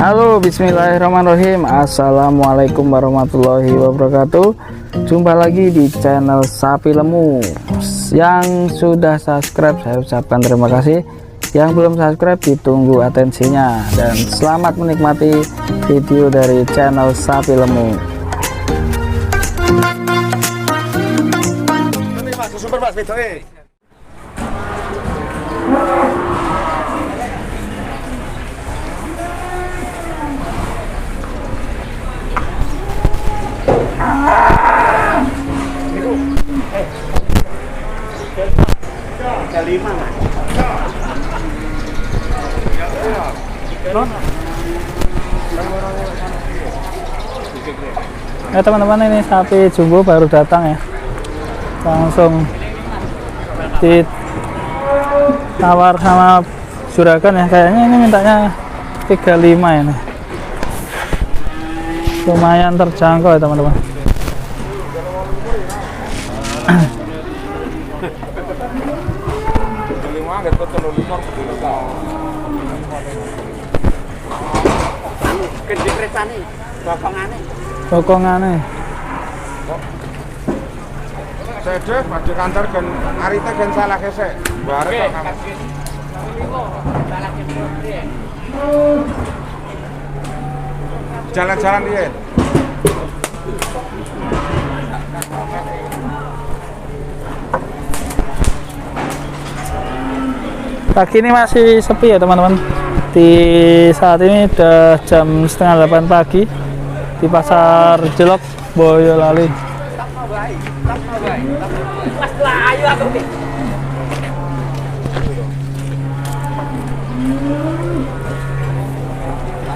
Halo, bismillahirrahmanirrahim. Assalamualaikum warahmatullahi wabarakatuh. Jumpa lagi di channel Sapi Lemu. Yang sudah subscribe saya ucapkan terima kasih. Yang belum subscribe ditunggu atensinya. Dan selamat menikmati video dari channel Sapi Lemu. Ya teman-teman, ini sapi jumbo baru datang ya, langsung ditawar sama juragan ya, kayaknya ini mintanya 35 ini, lumayan terjangkau ya teman-teman. Bokongane. Sedek badhe kantor gen arite gen salah kesek. Barek kok. Jalan-jalan riyen. Pagi ini masih sepi ya teman-teman. Di saat ini udah jam setengah 8 pagi di Pasar Jelok, Boyolali.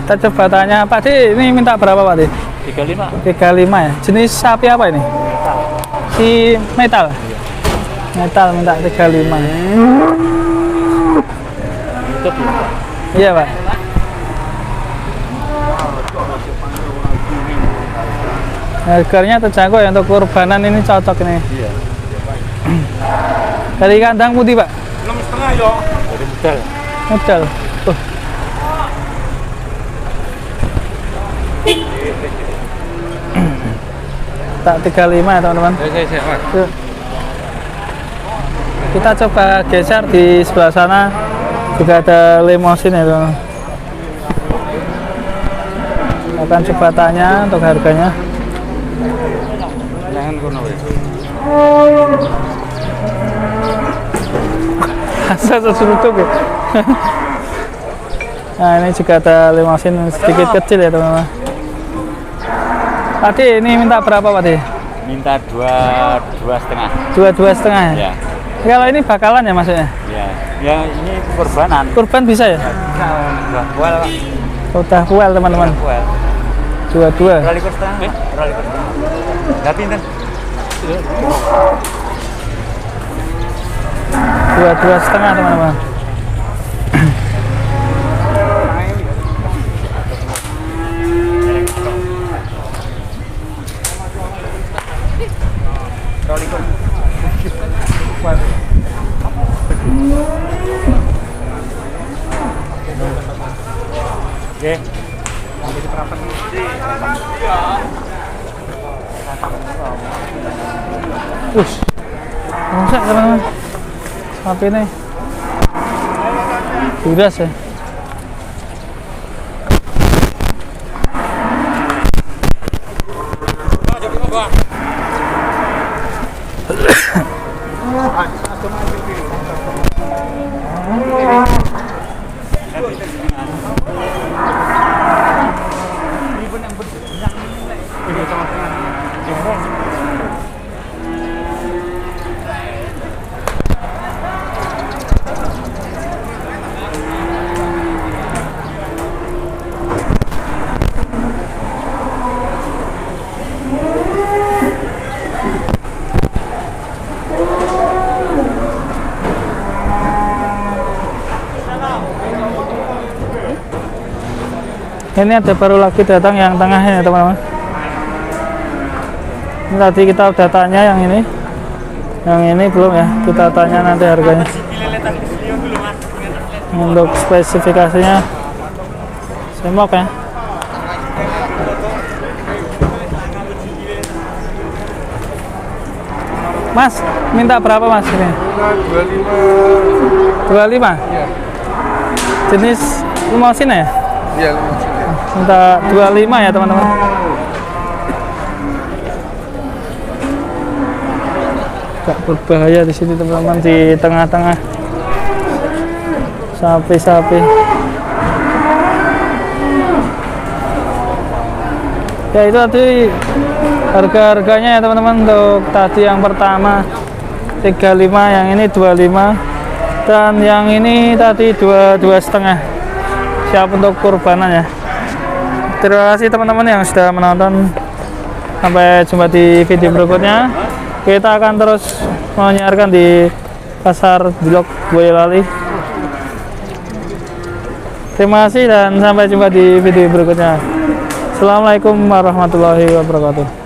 Kita coba tanya Pak Di, ini minta berapa Pak Di? 35. 35 ya. Jenis sapi apa ini? Si metal. Metal minta 35. Iya Pak. Harganya terjangkau ya, untuk kurbanan ini cocok ini. Iya. Dari kandang putih Pak? 6,5 yo. Dari modal. Modal. Tak 35 ya teman-teman. Saya Mas. Yuk. Kita coba geser di sebelah sana, juga ada limosin ya teman-teman. Akan coba tanya untuk harganya. Jangan kono wis. Asa sesurutuk ya. Nah ini juga ada limosin sedikit kecil ya teman-teman. Tadi ini minta berapa Pak Di? Minta 2,5. 2,5 ya? Ya. Kalau ini bakalan ya maksudnya? Ya. Ya ini kurbanan. Kurban bisa ya? Udah pual, Pak. Udah pual teman-teman. Pual. 22. Roli kurang, roli kurang. Enggak pinten. 22,5 teman-teman. Roli kurang. Oke. Wush. Masa teman-teman. Sapi ini. Duras ya. Ini ada baru lagi datang yang tengahnya ya teman-teman. Ini tadi kita udah tanya yang ini belum ya, kita tanya nanti harganya. Untuk spesifikasinya semok ya. Mas, minta berapa Mas ini? 25. Iya. Jenis limousin ya? Iya, limousine. Minta 25 ya teman-teman. Gak berbahaya di sini teman-teman, di tengah-tengah sapi-sapi. Ya itu tadi harga-harganya ya teman-teman. Untuk tadi yang pertama 35, yang ini 25, dan yang ini tadi 22,5, siap untuk kurbanan ya. Terima kasih teman-teman yang sudah menonton. Sampai jumpa di video berikutnya. Kita akan terus menyiarkan di pasar Bulog Boyolali. Terima kasih dan sampai jumpa di video berikutnya. Assalamualaikum warahmatullahi wabarakatuh.